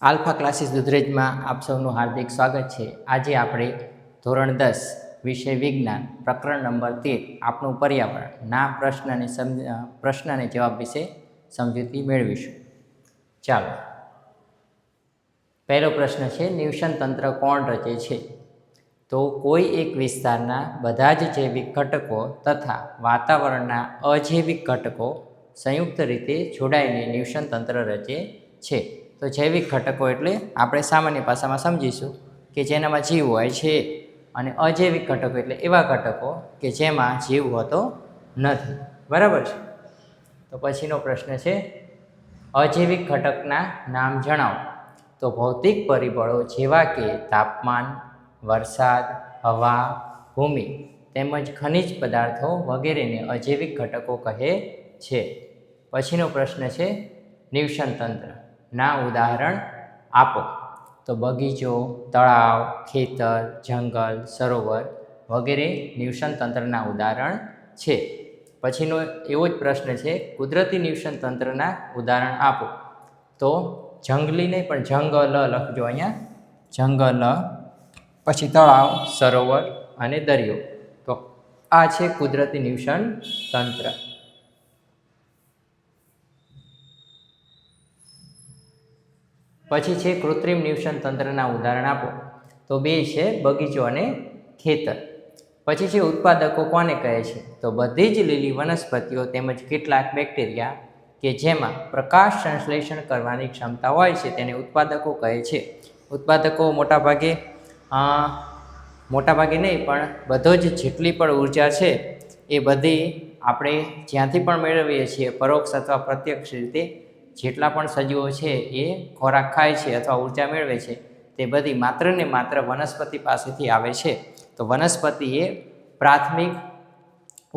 Alpha classes દુધરેજમાં આપ સૌનું હાર્દિક સ્વાગત છે। આજે આપણે ધોરણ 10 વિષય વિજ્ઞાન પ્રકરણ નંબર 13 આપણું પર્યાવરણના પ્રશ્ન અને જવાબ વિશે સમજૂતી મેળવીશું। ચાલો, પહેલો પ્રશ્ન છે, નિવસન તંત્ર કોણ રચે છે? તો કોઈ એક વિસ્તારના બધા જ જૈવિક ઘટકો તથા વાતાવરણના અજૈવિક ઘટકો સંયુક્ત રીતે જોડાઈને નિવસન તંત્ર રચે છે। તો જૈવિક ઘટકો એટલે આપણે સામાન્ય ભાષામાં સમજીશું કે જેનામાં જીવ હોય છે, અને અજૈવિક ઘટકો એટલે એવા ઘટકો કે જેમાં જીવ હોતો નથી, બરાબર છે। તો પછીનો પ્રશ્ન છે, અજૈવિક ઘટકના નામ જણાવો। તો ભૌતિક પરિબળો જેવા કે તાપમાન, વરસાદ, હવા, ભૂમિ તેમજ ખનિજ પદાર્થો વગેરેને અજૈવિક ઘટકો કહે છે। પછીનો પ્રશ્ન છે, નિવસન તંત્ર ના ઉદાહરણ આપો। તો બગીચો, તળાવ, ખેતર, જંગલ, સરોવર વગેરે નિવસન તંત્રના ઉદાહરણ છે। પછીનો એવો જ પ્રશ્ન છે, કુદરતી નિવસન તંત્રના ઉદાહરણ આપો। તો જંગલી નહીં પણ જંગલ લખજો અહીંયા, જંગલ, પછી તળાવ, સરોવર અને દરિયો। તો આ છે કુદરતી નિવસન તંત્ર। પછી છે કૃત્રિમ નિવસન તંત્રના ઉદાહરણ આપો। તો બે છે, બગીચો અને ખેતર। પછી છે, ઉત્પાદકો કોને કહે છે? તો બધી જ લીલી વનસ્પતિઓ તેમજ કેટલાક બેક્ટેરિયા કે જેમાં પ્રકાશ સંશ્લેષણ કરવાની ક્ષમતા હોય છે તેને ઉત્પાદકો કહે છે। ઉત્પાદકો મોટાભાગે નહીં પણ બધો જ જેટલી પણ ઉર્જા છે એ બધી આપણે જ્યાંથી પણ મેળવીએ છીએ પરોક્ષ અથવા પ્રત્યક્ષ રીતે, જેટલા પણ સજીવો છે એ ખોરાક ખાય છે અથવા ઉર્જા મેળવે છે તે બધી માત્ર ને માત્ર વનસ્પતિ પાસેથી આવે છે। તો વનસ્પતિ એ પ્રાથમિક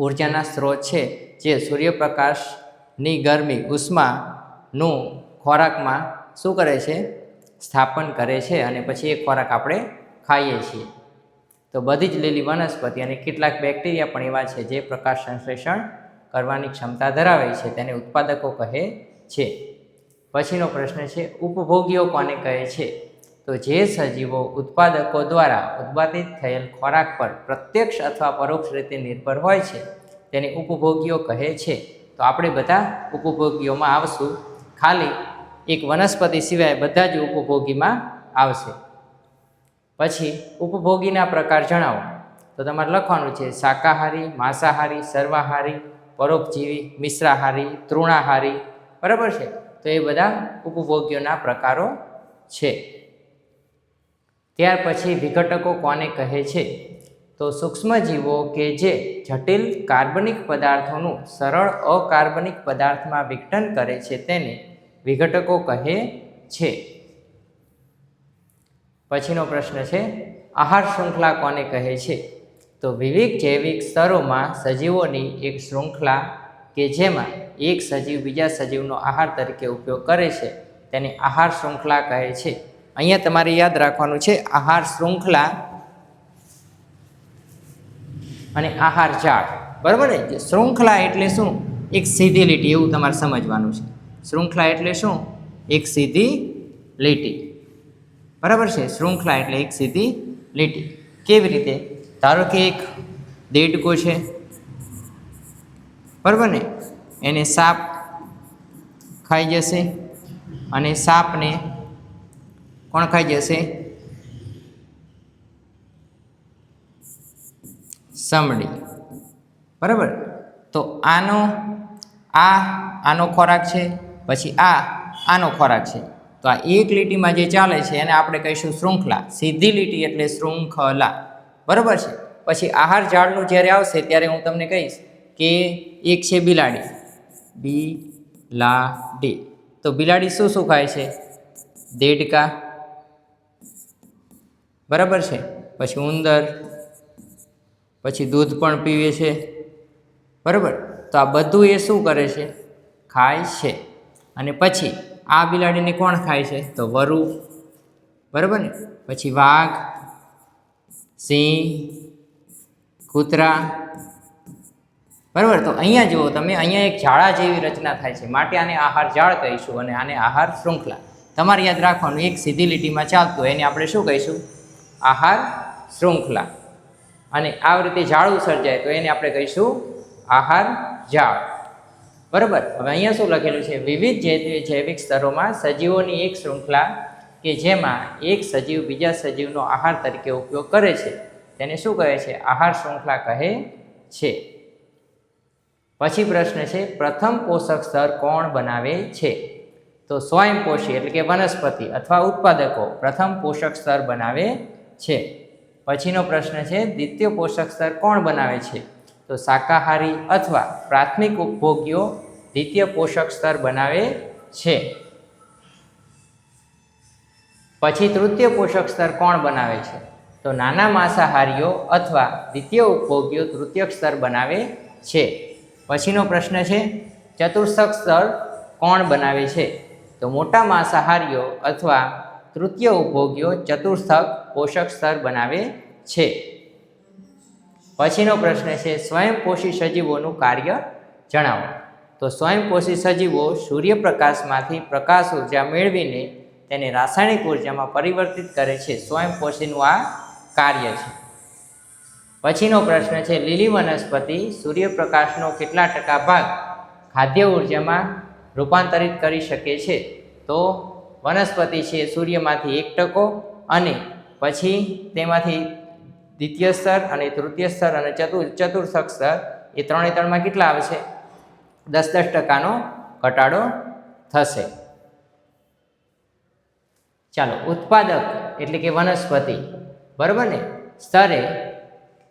ઉર્જાના સ્ત્રોત છે, જે સૂર્યપ્રકાશની ગરમી ઉષ્માનું ખોરાકમાં શું કરે છે? સ્થાપન કરે છે, અને પછી એ ખોરાક આપણે ખાઈએ છીએ। તો બધી જ લીલી વનસ્પતિ અને કેટલાક બેક્ટેરિયા પણ એવા છે જે પ્રકાશ સંશ્લેષણ કરવાની ક્ષમતા ધરાવે છે, તેને ઉત્પાદકો કહે છે। પછીનો પ્રશ્ન છે, ઉપભોગીઓ કોને કહે છે? તો જે સજીવો ઉત્પાદકો દ્વારા ઉત્પાદિત થયેલ ખોરાક પર પ્રત્યક્ષ અથવા પરોક્ષ રીતે નિર્ભર હોય છે તેને ઉપભોગીઓ કહે છે। તો આપણે બધા ઉપભોગીઓમાં આવશું, ખાલી એક વનસ્પતિ સિવાય બધા જ ઉપભોગીમાં આવશે। પછી ઉપભોગીના પ્રકાર જણાવો। તો તમારે લખવાનું છે, શાકાહારી, માંસાહારી, સર્વાહારી, પરોપજીવી, મિશ્રાહારી, તૃણાહારી, બરાબર છે। તો એ બધા ઉપભોગ્યોના પ્રકારો છે। ત્યાર પછી વિઘટકો કોને કહે છે? તો સૂક્ષ્મજીવો કે જે જટિલ કાર્બનિક પદાર્થોનું સરળ અકાર્બનિક પદાર્થમાં વિઘટન કરે છે તેને વિઘટકો કહે છે। પછીનો પ્રશ્ન છે, આહાર શૃંખલા કોને કહે છે? તો વિવિધ જૈવિક સ્તરોમાં સજીવોની એક શૃંખલા કે જેમાં એક સજીવ બીજા સજીવનો આહાર તરીકે ઉપયોગ કરે છે તેને આહાર શૃંખલા કહે છે। અહીંયા તમારે યાદ રાખવાનું છે, આહાર શૃંખલા અને આહાર જાળ, બરાબર ને? શૃંખલા એટલે શું? એક સીધી લીટી, એવું તમારે સમજવાનું છે। શૃંખલા એટલે શું? એક સીધી લીટી, બરાબર છે? શૃંખલા એટલે એક સીધી લીટી। કેવી રીતે? ધારો કે એક દેડકો છે, બરાબર ને? એને સાપ ખાઈ જશે, અને સાપને કોણ ખાઈ જશે? સમડી, બરાબર? તો આનો ખોરાક છે, પછી આનો ખોરાક છે। તો આ એક લીટીમાં જે ચાલે છે એને આપણે કહીશું શૃંખલા। સીધી લીટી એટલે શૃંખલા, બરાબર છે? પછી આહાર જાળનું જ્યારે આવશે ત્યારે હું તમને કહીશ કે એક છે બિલાડી। તો બિલાડી શું ખાય છે? દેડકા, બરાબર છે? પછી ઉંદર, પછી દૂધ પણ પીવે છે, બરાબર? તો આ બધું એ શું કરે છે? ખાય છે। અને પછી આ બિલાડીને કોણ ખાય છે? તો વરુ, બરાબર ને? પછી વાઘ, સિંહ, કૂતરા, બરાબર. તો અહીંયા જુઓ તમે, અહીંયા એક જાળા જેવી રચના થાય છે, માટે આને આહાર જાળ કહીશું અને આને આહાર શૃંખલા. તમારે યાદ રાખવાનું, એક સીધી લીટીમાં ચાલતું હોય એને આપણે શું કહીશું? આહાર શૃંખલા. અને આ રીતે જાળું સર્જાય તો એને આપણે કહીશું આહાર જાળ. બરાબર. હવે અહીંયા શું લખેલું છે? વિવિધ જૈવિક સ્તરોમાં સજીવોની એક શૃંખલા કે જેમાં એક સજીવ બીજા સજીવનો આહાર તરીકે ઉપયોગ કરે છે તેને શું કહે છે? આહાર શૃંખલા કહે છે. પછી પ્રશ્ન છે, પ્રથમ પોષક સ્તર કોણ બનાવે છે? તો સ્વયંપોષી એટલે કે વનસ્પતિ અથવા ઉત્પાદકો પ્રથમ પોષક સ્તર બનાવે છે. પછીનો પ્રશ્ન છે, દ્વિતીય પોષક સ્તર કોણ બનાવે છે? તો શાકાહારી અથવા પ્રાથમિક ઉપભોગ્યો દ્વિતીય પોષક સ્તર બનાવે છે. પછી તૃતીય પોષક સ્તર કોણ બનાવે છે? તો નાના માંસાહારીઓ અથવા દ્વિતીય ઉપભોગ્યો તૃતીય સ્તર બનાવે છે. પછીનો પ્રશ્ન છે, ચતુર્થક સ્તર કોણ બનાવે છે? તો મોટા માંસાહારીઓ અથવા તૃતીય ઉપભોગ્યો ચતુર્થક પોષક સ્તર બનાવે છે. પછીનો પ્રશ્ન છે, સ્વયંપોષી સજીવોનું કાર્ય જણાવો. તો સ્વયંપોષી સજીવો સૂર્યપ્રકાશમાંથી પ્રકાશ ઉર્જા મેળવીને તેને રાસાયણિક ઉર્જામાં પરિવર્તિત કરે છે. સ્વયંપોષીનું આ કાર્ય છે. પછીનો પ્રશ્ન છે, લીલી વનસ્પતિ સૂર્યપ્રકાશનો કેટલા ટકા ભાગ ખાદ્ય ઉર્જામાં રૂપાંતરિત કરી શકે છે? તો વનસ્પતિ છે સૂર્યમાંથી 1% અને પછી તેમાંથી દ્વિતીય સ્તર અને તૃતીય સ્તર અને ચતુર્થક સ્તર એ ત્રણેમાં કેટલા આવે છે? 10% ઘટાડો થશે. ચાલો, ઉત્પાદક એટલે કે વનસ્પતિ, બરાબર ને, સ્તરે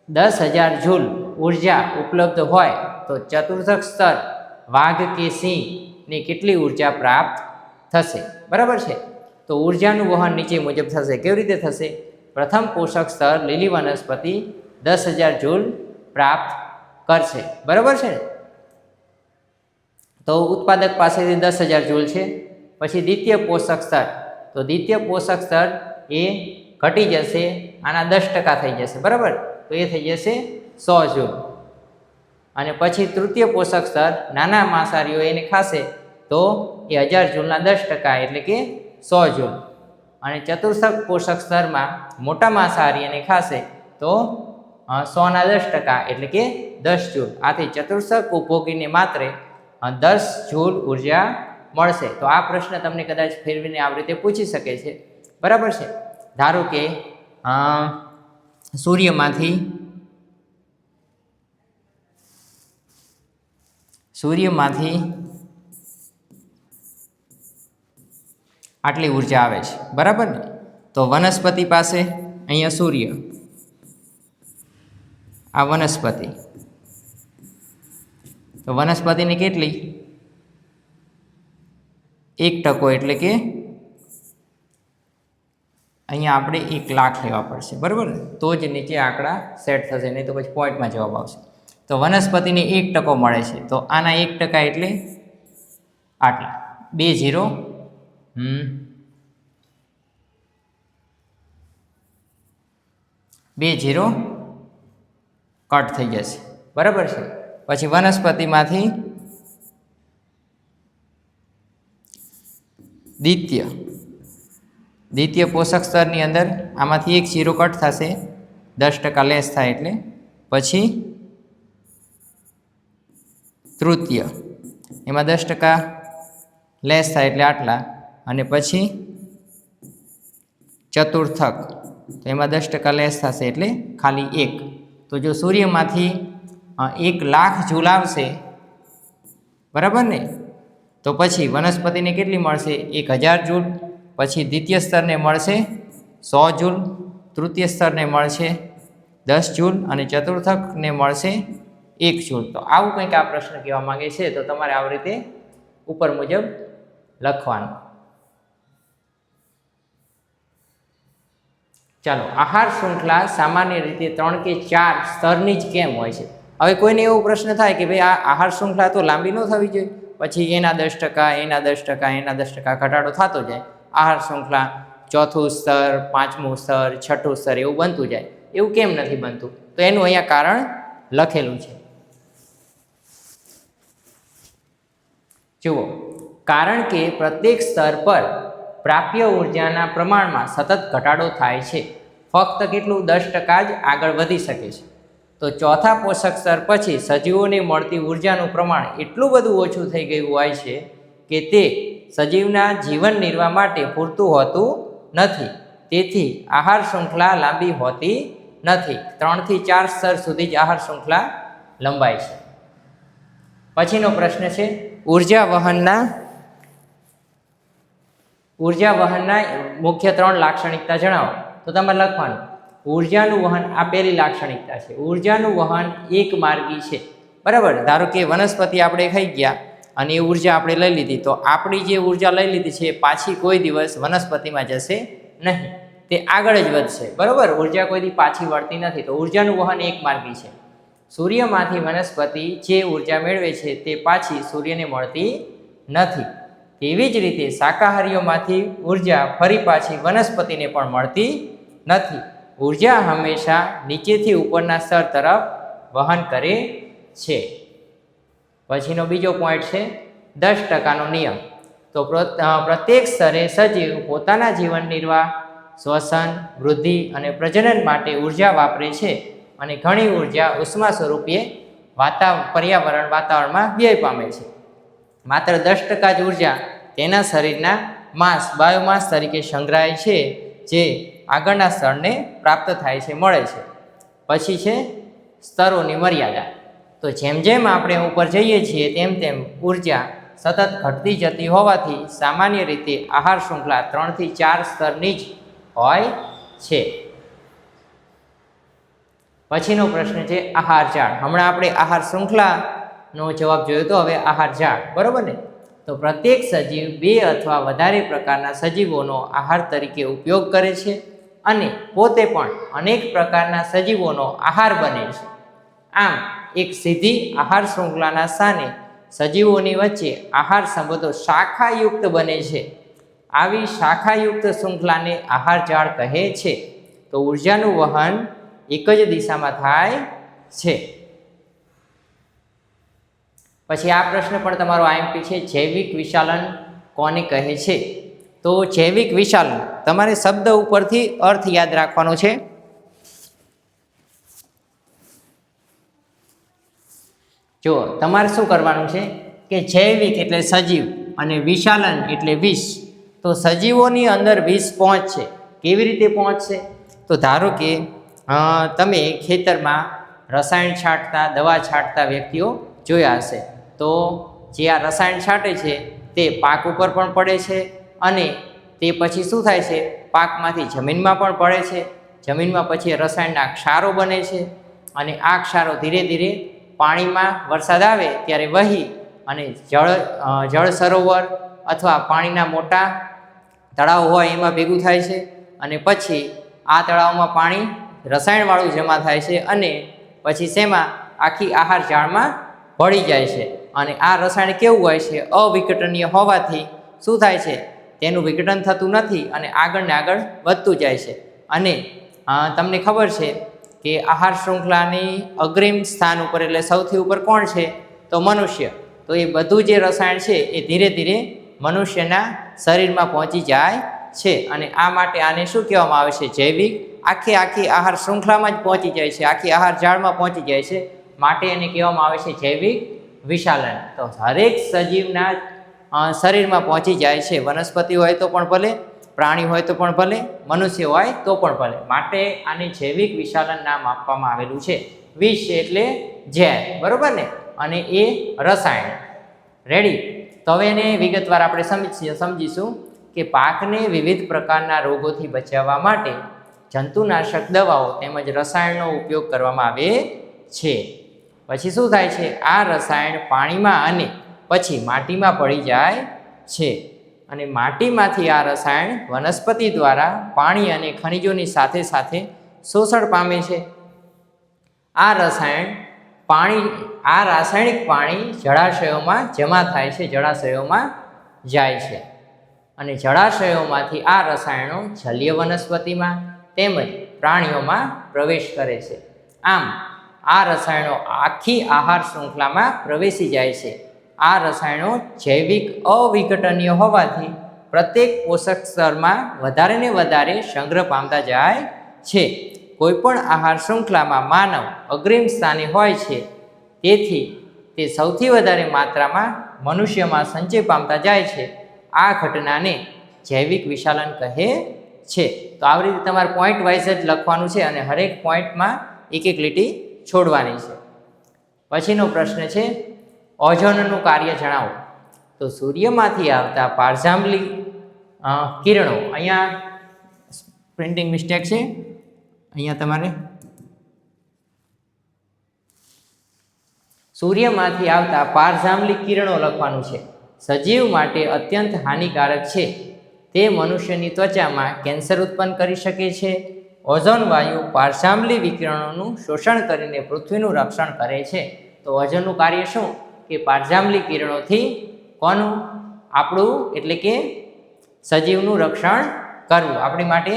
10,000 જૂલ ઉર્જા ઉપલબ્ધ હોય તો ચતુર્થક સ્તર વાઘ કે સિંહને કેટલી ઉર્જા પ્રાપ્ત થશે? બરાબર છે. તો ઉર્જાનું વહન નીચે મુજબ થશે. કેવી રીતે થશે? પ્રથમ પોષક સ્તર લીલી વનસ્પતિ 10,000 જૂલ પ્રાપ્ત કરશે. બરાબર છે. તો ઉત્પાદક પાસેથી 10,000 જૂલ છે. પછી દ્વિતીય પોષક સ્તર, તો દ્વિતીય પોષક સ્તર એ ઘટી જશે, આના 10% થઈ જશે. બરાબર. તો એ થઈ જશે 100 જૂલ. અને પછી તૃતીય પોષક સ્તર નાના માંસાહારીઓ એને ખાશે તો એ 1000 જૂલના 10% એટલે કે 100 જૂલ. અને ચતુર્થક પોષક સ્તરમાં મોટા માંસાહારી એને ખાશે તો 100ના 10% એટલે કે 10 જૂલ. આથી ચતુર્થક ઉપભોગીને માત્ર 10 જૂલ ઉર્જા મળશે. તો આ પ્રશ્ન તમને કદાચ ફેરવીને આવી રીતે પૂછી શકે છે. બરાબર છે. ધારો કે સૂર્યમાંથી આટલી ઉર્જા આવે છે. બરાબર ને. તો વનસ્પતિ પાસે અહીંયા સૂર્ય, આ વનસ્પતિ, તો વનસ્પતિની કેટલી? 1% એટલે કે અહીંયા આપણે 1 લાખ લેવા પડશે. બરાબર ને. તો જ નીચે આંકડા સેટ થશે, નહીં તો પછી પોઈન્ટમાં જવાબ આવશે. તો વનસ્પતિને 1% મળે છે. તો આના 1% એટલે આટલા 2 0 કટ થઈ જશે. બરાબર છે. પછી વનસ્પતિમાંથી દ્વિતીય પોષક સ્તરની અંદર આમાંથી 1 0 કટ થશે, 10% લેસ થાય એટલે. પછી તૃતીય, એમાં 10% લેસ થાય એટલે આટલા. અને પછી ચતુર્થક, તો એમાં 10% લેસ થશે એટલે ખાલી 1. તો જો સૂર્યમાંથી 1 લાખ જૂલ આવશે, બરાબર ને, તો પછી વનસ્પતિને કેટલી મળશે? 1000 જૂલ. પછી દ્વિતીય સ્તરને મળશે 100 જૂલ, તૃતીય સ્તરને મળશે 10 જૂલ અને ચતુર્થકને મળશે 1 જૂલ. તો આવું કંઈક આ પ્રશ્ન કહેવા માંગે છે. તો તમારે આવી રીતે ઉપર મુજબ લખવાનું. ચાલો, આહાર શૃંખલા સામાન્ય રીતે 3 કે 4 સ્તરની જ કેમ હોય છે? હવે કોઈને એવો પ્રશ્ન થાય કે ભાઈ આ આહાર શૃંખલા તો લાંબી ન થવી જોઈએ, પછી એના 10%, એના 10%, એના 10% ઘટાડો થતો જાય. આહાર શૃંખલા 4થું સ્તર, 5મું સ્તર, 6થું સ્તર એવું બનતું જાય. એવું કેમ નથી બનતું? તો એનું અહીંયા કારણ લખેલું છે. જુઓ, કારણ કે પ્રત્યેક સ્તર પર પ્રાપ્ય ઉર્જાના પ્રમાણમાં સતત ઘટાડો થાય છે. ફક્ત કેટલું 10% જ આગળ વધી શકે છે. તો ચોથા પોષક સ્તર પછી સજીવોને મળતી ઉર્જાનું પ્રમાણ એટલું બધું ઓછું થઈ ગયું હોય છે કે તે સજીવના જીવન નિર્વાહ માટે પૂરતું હોતું નથી. તેથી આહાર શૃંખલા લાંબી હોતી નથી. 3 થી 4 સ્તર સુધી જ આહાર શૃંખલા લંબાય છે. પછીનો પ્રશ્ન છે ઉર્જા વહનના મુખ્ય 3 લાક્ષણિકતા જણાવો. તો તમારે લખવાનું ઉર્જાનું વહન, આ પહેલી લાક્ષણિકતા છે. ઉર્જાનું વહન એક માર્ગી છે. બરાબર. ધારો કે વનસ્પતિ આપણે ખાઈ ગયા અને એ ઉર્જા આપણે લઈ લીધી, તો આપણી જે ઉર્જા લઈ લીધી છે એ પાછી કોઈ દિવસ વનસ્પતિમાં જશે નહીં, તે આગળ જ વધશે. બરાબર. ઉર્જા કોઈ દી પાછી વળતી નથી. તો ઉર્જાનું વહન એક માર્ગી છે. સૂર્યમાંથી વનસ્પતિ જે ઉર્જા મેળવે છે તે પાછી સૂર્યને મળતી નથી. તેવી જ રીતે શાકાહારીઓમાંથી ઉર્જા ફરી પાછી વનસ્પતિને પણ મળતી નથી. ઉર્જા હંમેશા નીચેથી ઉપરના સ્તર તરફ વહન કરે છે. પછીનો બીજો પોઈન્ટ છે 10%નો નિયમ. તો પ્રત્યેક સ્તરે સજીવ પોતાના જીવન નિર્વાહ, શ્વસન, વૃદ્ધિ અને પ્રજનન માટે ઉર્જા વાપરે છે અને ઘણી ઉર્જા ઉષ્મા સ્વરૂપે વાતાવરણમાં વ્યય પામે છે. માત્ર 10% જ ઉર્જા તેના શરીરના બાયોમાસ તરીકે સંગ્રહાય છે, જે આગળના સ્તરને પ્રાપ્ત થાય છે, મળે છે. પછી છે સ્તરોની મર્યાદા. તો જેમ જેમ આપણે ઉપર જઈએ છીએ તેમ તેમ ઉર્જા સતત ઘટતી જતી હોવાથી સામાન્ય રીતે આહાર શૃંખલા 3 થી 4 સ્તરની જ હોય છે. પછીનો પ્રશ્ન છે આહાર જાળ. હમણાં આપણે આહાર શૃંખલાનો જવાબ જોયો તો, હવે આહાર જાળ. બરાબર ને? તો પ્રત્યેક સજીવ 2 અથવા વધારે પ્રકારના સજીવોનો આહાર તરીકે ઉપયોગ કરે છે અને પોતે પણ અનેક પ્રકારના સજીવોનો આહાર બને છે. આમ એક સીધી આહાર શૃંખલાના સ્થાને સજીવોની વચ્ચે આહાર સંબંધો શાખાયુક્ત બને છે. આવી શાખાયુક્ત શૃંખલાને આહાર જાળ કહે છે. તો ઉર્જાનું વહન એક જ દિશામાં થાય છે. પછી આ પ્રશ્ન પણ તમારો આઈએમપી છે, જૈવિક વિશાલન કોને કહે છે? તો જૈવિક વિશાલન તમારે શબ્દ ઉપરથી અર્થ યાદ રાખવાનો છે. જો તમારે શું કરવાનું છે કે જૈવિક એટલે સજીવ અને વિશાલન એટલે વિષ. તો સજીવોની અંદર વિષ પહોંચશે. કેવી રીતે પહોંચશે? તો ધારો કે તમે ખેતરમાં રસાયણ છાંટતા, દવા છાંટતા વ્યક્તિઓ જોયા હશે. તો જે આ રસાયણ છાંટે છે તે પાક ઉપર પણ પડે છે અને તે પછી શું થાય છે, પાકમાંથી જમીનમાં પણ પડે છે. જમીનમાં પછી રસાયણના ક્ષારો બને છે અને આ ક્ષારો ધીરે ધીરે પાણીમાં વરસાદ આવે ત્યારે વહી અને જળ સરોવર અથવા પાણીના મોટા તળાવ હોય એમાં ભેગું થાય છે અને પછી આ તળાવમાં પાણી રસાયણવાળું જમા થાય છે અને પછી શેમાં, આખી આહાર જાળમાં ભળી જાય છે. અને આ રસાયણ કેવું હોય છે, અવિઘટનીય હોવાથી શું થાય છે, તેનું વિઘટન થતું નથી અને આગળ ને આગળ વધતું જાય છે. અને તમને ખબર છે કે આહાર શૃંખલાની અગ્રિમ સ્થાન ઉપર એટલે સૌથી ઉપર કોણ છે? તો મનુષ્ય. તો એ બધું જે રસાયણ છે એ ધીરે ધીરે મનુષ્યના શરીરમાં પહોંચી જાય છે અને આ માટે આને શું કહેવામાં આવે છે? જૈવિક. આખી આહાર શૃંખલામાં જ પહોંચી જાય છે, આખી આહાર જાળમાં પહોંચી જાય છે, માટે એને કહેવામાં આવે છે જૈવિક વિશાલન. તો હરેક સજીવના શરીરમાં પહોંચી જાય છે. વનસ્પતિ હોય તો પણ ભલે, પ્રાણી હોય તો પણ ભલે, મનુષ્ય હોય તો પણ ભલે. માટે આને જૈવિક વિશાલન નામ આપવામાં આવેલું છે. વિષ એટલે ઝેર, બરોબર ને? અને એ રસાયણ. રેડી? તો હવે એને વિગતવાર આપણે સમજીશું કે પાકને વિવિધ પ્રકારના રોગોથી બચાવવા માટે જંતુનાશક દવાઓ તેમજ રસાયણનો ઉપયોગ કરવામાં આવે છે. પછી શું થાય છે? આ રસાયણ પાણીમાં અને પછી માટીમાં ભળી જાય છે અને માટીમાંથી આ રસાયણ વનસ્પતિ દ્વારા પાણી અને ખનિજોની સાથે સાથે શોષણ પામે છે. આ રાસાયણિક પાણી જળાશયોમાં જમા થાય છે, જળાશયોમાં જાય છે અને જળાશયોમાંથી આ રસાયણો જલીય વનસ્પતિમાં તેમજ પ્રાણીઓમાં પ્રવેશ કરે છે. આમ આ રસાયણો આખી આહાર શૃંખલામાં પ્રવેશી જાય છે આ રસાયણો જૈવિક અવિઘટનીય હોવાથી પ્રત્યેક પોષક સ્તરમાં વધારે ને વધારે સંગ્રહ પામતા જાય છે. કોઈપણ આહાર શૃંખલામાં માનવ અગ્રીમ સ્થાને હોય છે, તેથી તે સૌથી વધારે માત્રામાં મનુષ્યમાં સંચય પામતા જાય છે. આ ઘટનાને જૈવિક વિશાલન કહે છે. તો આવી રીતે તમારે પોઈન્ટ વાઇઝ જ લખવાનું છે અને હરેક પોઈન્ટમાં એક એક લીટી છોડવાની છે. પછીનો પ્રશ્ન છે, ઓઝોનનું કાર્ય જણાવો. તો સૂર્યમાંથી આવતા પારજાંબલી કિરણો, અહીંયા પ્રિન્ટિંગ મિસ્ટેક છે, અહીંયા તમારે સૂર્યમાંથી આવતા પારજાંબલી કિરણો લખવાનું છે. સજીવ માટે અત્યંત હાનિકારક છે. તે મનુષ્યની ત્વચામાં કેન્સર ઉત્પન્ન કરી શકે છે. ઓઝોન વાયુ પારજાંબલી વિકિરણોનું શોષણ કરીને પૃથ્વીનું રક્ષણ કરે છે. તો ઓઝોનનું કાર્ય શું કે પારજાંબલી કિરણોથી કોનું, આપણું એટલે કે સજીવનું રક્ષણ કરવું. આપણી માટે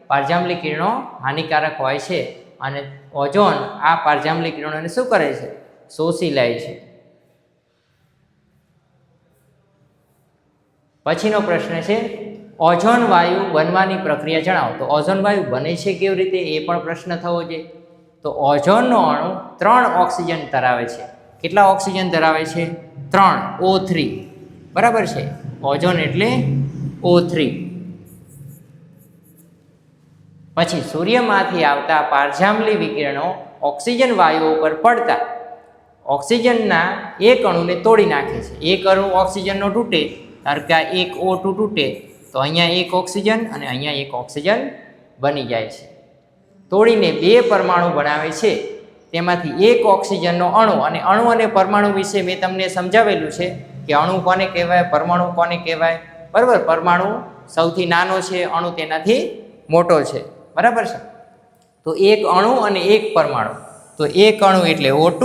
પારજાંબલી કિરણો હાનિકારક હોય છે અને ઓઝોન આ પારજાંબલી કિરણોને શું કરે છે, શોષી લે છે. પછીનો પ્રશ્ન છે, ઓઝોન વાયુ બનવાની પ્રક્રિયા જણાવો. તો ઓઝોન વાયુ બને છે કેવી રીતે, એ પણ પ્રશ્ન થવો જોઈએ. તો ઓઝોનનો અણુ 3 ઓક્સિજન ધરાવે છે. કેટલા ઓક્સિજન ધરાવે છે? 3, O3. બરાબર છે. ઓઝોન એટલે O3. પછી સૂર્યમાંથી આવતા પારજાંબલી વિકિરણો ઓક્સિજન વાયુઓ પર પડતા ઓક્સિજનના એક અણુને તોડી નાખે છે. એક અણુ ઓક્સિજનનો તૂટે, ધારો કે આ એક O2 તૂટે તો અહીંયા એક ઓક્સિજન અને અહીંયા એક ઓક્સિજન બની જાય છે. તોડીને 2 પરમાણુ બનાવે છે. તેમાંથી એક ઓક્સિજનનો અણુ, અને અણુ અને પરમાણુ વિશે મેં તમને સમજાવેલું છે કે અણુ કોને કહેવાય, પરમાણુ કોને કહેવાય. બરાબર, પરમાણુ સૌથી નાનો છે, અણુ તેનાથી મોટો છે. બરાબર છે. તો એક અણુ અને એક પરમાણુ, તો એક અણુ એટલે O2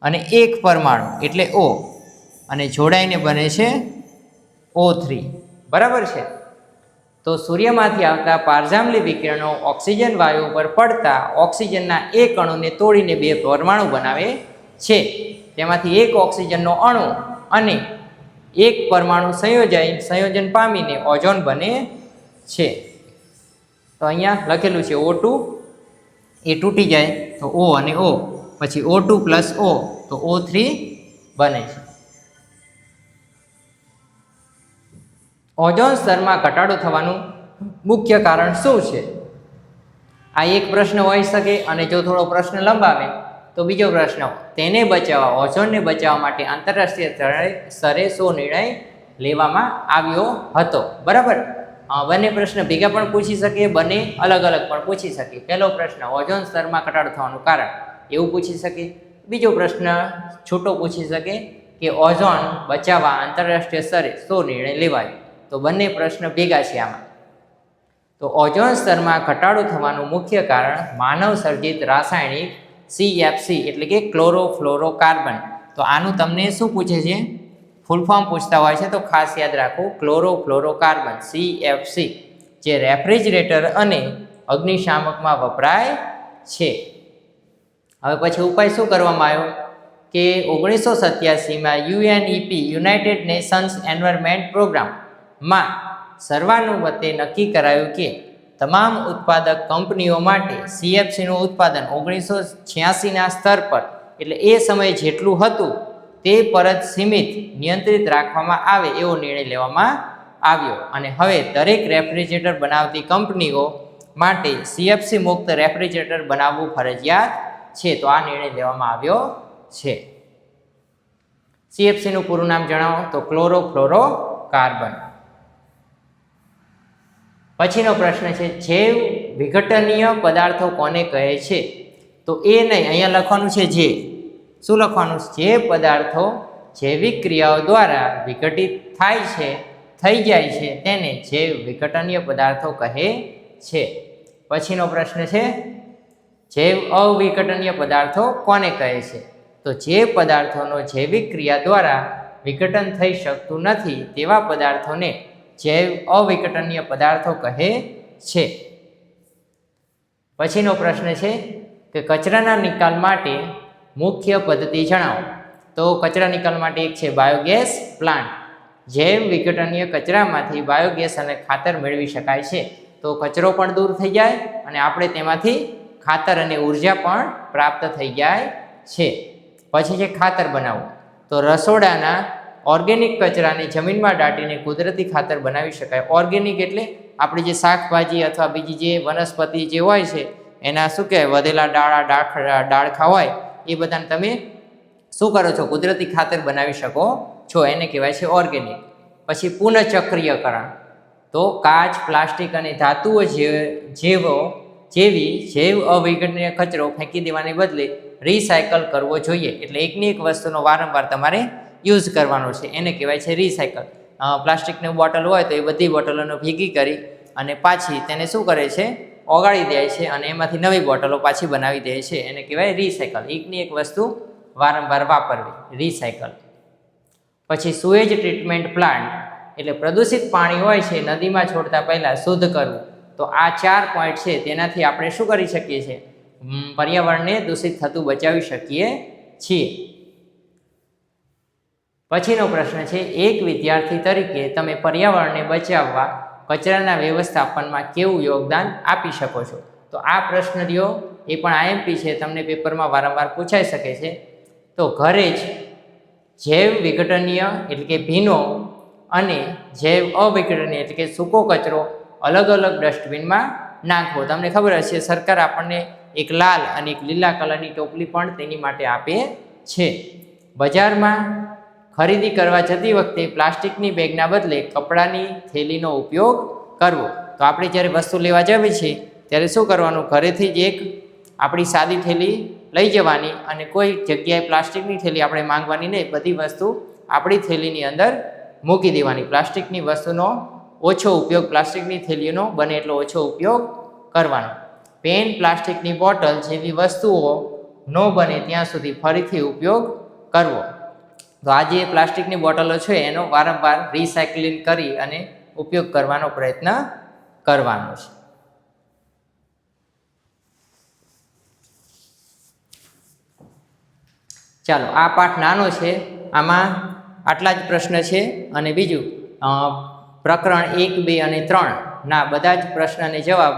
અને એક પરમાણુ એટલે O, અને જોડાઈને બને છે O3. બરાબર છે. તો સૂર્યમાંથી આવતા પારજાંબલી વિકિરણો ઓક્સિજન વાયુ પર પડતા ઓક્સિજનના એક અણુને તોડીને 2 પરમાણુ બનાવે છે. તેમાંથી એક ઓક્સિજનનો અણુ અને એક પરમાણુ સંયોજન પામીને ઓઝોન બને છે. તો અહીંયા લખેલું છે O2, એ તૂટી જાય તો O અને O, પછી O2 + O તો O3 બને છે. ઓઝોન સ્તરમાં ઘટાડો થવાનું મુખ્ય કારણ શું છે? આ એક પ્રશ્ન હોઈ શકે, અને જો થોડો પ્રશ્ન લંબાવે તો બીજો પ્રશ્ન. તેને બચાવવા, ઓઝોનને બચાવવા માટે આંતરરાષ્ટ્રીય સ્તરે શું નિર્ણય લેવામાં આવ્યો હતો? બરાબર. બંને પ્રશ્ન ભેગા પણ પૂછી શકે, બંને અલગ અલગ પણ પૂછી શકે. પહેલો પ્રશ્ન, ઓઝોન સ્તરમાં ઘટાડો થવાનું કારણ, એવું પૂછી શકે. બીજો પ્રશ્ન છૂટો પૂછી શકે કે ઓઝોન બચાવવા આંતરરાષ્ટ્રીય સ્તરે શું નિર્ણય લેવાયો. તો બંને પ્રશ્ન ભેગા છે આમાં. તો ઓઝોન સ્તરમાં ઘટાડો થવાનું મુખ્ય કારણ માનવ સર્જિત રાસાયણિક CFC એટલે કે ક્લોરોફ્લોરોકાર્બન. તો આનું તમને શું પૂછે છે, ફૂલ ફોર્મ પૂછતા હોય છે, તો ખાસ યાદ રાખવું, ક્લોરોફ્લોરોકાર્બન CFC, જે રેફ્રિજરેટર અને અગ્નિશામકમાં વપરાય છે. હવે પછી ઉપાય શું કરવામાં આવ્યો કે 1987માં UNEP યુનાઇટેડ નેશન્સ એન્વાયરમેન્ટ પ્રોગ્રામમાં સર્વાનુમતે નક્કી કરાયું કે તમામ ઉત્પાદક કંપનીઓ માટે CFCનું ઉત્પાદન 1986ના સ્તર પર, એટલે એ સમયે જેટલું હતું તે પર જ સીમિત નિયંત્રિત રાખવામાં આવે એવો નિર્ણય લેવામાં આવ્યો. અને હવે દરેક રેફ્રિજરેટર બનાવતી કંપનીઓ માટે CFC મુક્ત રેફ્રિજરેટર બનાવવું ફરજિયાત છે. તો આ નિર્ણય લેવામાં આવ્યો છે. CFCનું પૂરું નામ જણાવો. તો ક્લોરોફ્લોરોકાર્બન. પછીનો પ્રશ્ન છે, જૈવ વિઘટનીય પદાર્થો કોને કહે છે? તો એ નહીં, અહીંયા લખવાનું છે જે. શું લખવાનું? જે પદાર્થો જૈવિક ક્રિયાઓ દ્વારા વિઘટિત થઈ જાય છે તેને જૈવ વિઘટનીય પદાર્થો કહે છે. પછીનો પ્રશ્ન છે, જૈવ અવિઘટનીય પદાર્થો કોને કહે છે? તો જે પદાર્થોનો જૈવિક ક્રિયા દ્વારા વિઘટન થઈ શકતું નથી તેવા પદાર્થોને જૈવ અવિઘટનીય પદાર્થો કહે છે. પછીનો પ્રશ્ન છે કે કચરાના નિકાલ માટે મુખ્ય પદ્ધતિ જણાવો. તો કચરા નિકાલ માટે એક છે બાયોગેસ પ્લાન્ટ. જૈવ વિઘટનીય કચરામાંથી બાયોગેસ અને ખાતર મેળવી શકાય છે. તો કચરો પણ દૂર થઈ જાય અને આપણે તેમાંથી ખાતર અને ઉર્જા પણ પ્રાપ્ત થઈ જાય છે. પછી છે ખાતર બનાવવું. તો રસોડાના ઓર્ગેનિક કચરાને જમીનમાં દાટીને કુદરતી ખાતર બનાવી શકાય. ઓર્ગેનિક એટલે આપણી જે શાકભાજી અથવા બીજી જે વનસ્પતિ જે હોય છે એના શું કહેવાય વધેલા ડાળખા હોય એ બધાને તમે શું કરો છો કુદરતી ખાતર બનાવી શકો છો, એને કહેવાય છે ઓર્ગેનિક. પછી પુનઃચક્રીયકરણ. તો કાચ, પ્લાસ્ટિક અને ધાતુઓ જેવી જૈવ અવિઘટનીય કચરો ફેંકી દેવાને બદલે રિસાયકલ કરવો જોઈએ. એટલે એકની એક વસ્તુનો વારંવાર તમારે યુઝ કરવાનો છે, એને કહેવાય છે રિસાયકલ. પ્લાસ્ટિકની બોટલ હોય તો એ બધી બોટલોનો ભેગી કરી અને પાછી તેને શું કરે છે ઓગાળી દે છે અને એમાંથી નવી બોટલો પાછી બનાવી દે છે, એને કહેવાય રિસાયકલ. એકની એક વસ્તુ વારંવાર વાપરવી, રિસાયકલ. પછી સુએજ ટ્રીટમેન્ટ પ્લાન્ટ એટલે પ્રદૂષિત પાણી હોય છે નદીમાં છોડતા પહેલાં શુદ્ધ કરવું. તો આ 4 પોઈન્ટ છે તેનાથી આપણે શું કરી શકીએ છીએ પર્યાવરણને દૂષિત થતું બચાવી શકીએ છીએ. પછીનો પ્રશ્ન છે એક વિદ્યાર્થી તરીકે તમે પર્યાવરણને બચાવવા કચરાના વ્યવસ્થાપનમાં કેવું યોગદાન આપી શકો છો. તો આ પ્રશ્ન રહ્યો એ પણ આઈએમપી છે, તમને પેપરમાં વારંવાર પૂછાઈ શકે છે. તો ઘરે જ જૈવ વિઘટનીય એટલે કે ભીનો અને જૈવ અવિઘટનીય એટલે કે સૂકો કચરો અલગ અલગ ડસ્ટબિનમાં નાખવો. તમને ખબર હશે સરકાર આપણને એક લાલ અને એક લીલા કલરની ટોપલી પણ તેની માટે આપે છે. બજારમાં ખરીદી કરવા જતી વખતે પ્લાસ્ટિકની બેગના બદલે કપડાની થેલીનો ઉપયોગ કરવો. તો આપણે જ્યારે વસ્તુ લેવા જઈએ છીએ ત્યારે શું કરવાનું, ઘરેથી જ એક આપણી સાદી થેલી લઈ જવાની અને કોઈ જગ્યાએ પ્લાસ્ટિકની થેલી આપણે માંગવાની નહીં, બધી વસ્તુ આપણી થેલીની અંદર મૂકી દેવાની. પ્લાસ્ટિકની વસ્તુનો ઓછો ઉપયોગ, પ્લાસ્ટિકની થેલીનો બને એટલો ઓછો ઉપયોગ કરવાનો. પેન, પ્લાસ્ટિકની બોટલ જેવી વસ્તુઓ ન બને ત્યાં સુધી ફરીથી ઉપયોગ કરવો. તો આ જે પ્લાસ્ટિકની બોટલો છે એનો વારંવાર રિસાયકલિંગ કરી અને ઉપયોગ કરવાનો પ્રયત્ન કરવાનો છે. ચાલો, આ પાઠ નાનો છે, આમાં આટલા જ પ્રશ્ન છે અને બીજું પ્રકરણ 1, 2 અને 3 ના બધા જ પ્રશ્ન અને જવાબ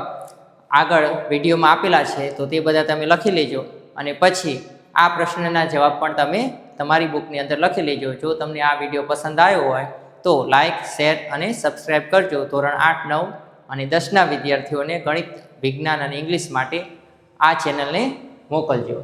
આગળ વિડીયોમાં આપેલા છે, તો તે બધા તમે લખી લેજો અને પછી આ પ્રશ્નના જવાબ પણ તમે તમારી બુકની અંદર લખી લેજો. જો તમને આ વિડીયો પસંદ આવ્યો હોય તો લાઇક, શેર અને સબસ્ક્રાઈબ કરજો. ધોરણ 8, 9 અને 10ના વિદ્યાર્થીઓને ગણિત, વિજ્ઞાન અને ઇંગ્લિશ માટે આ ચેનલને મોકલજો.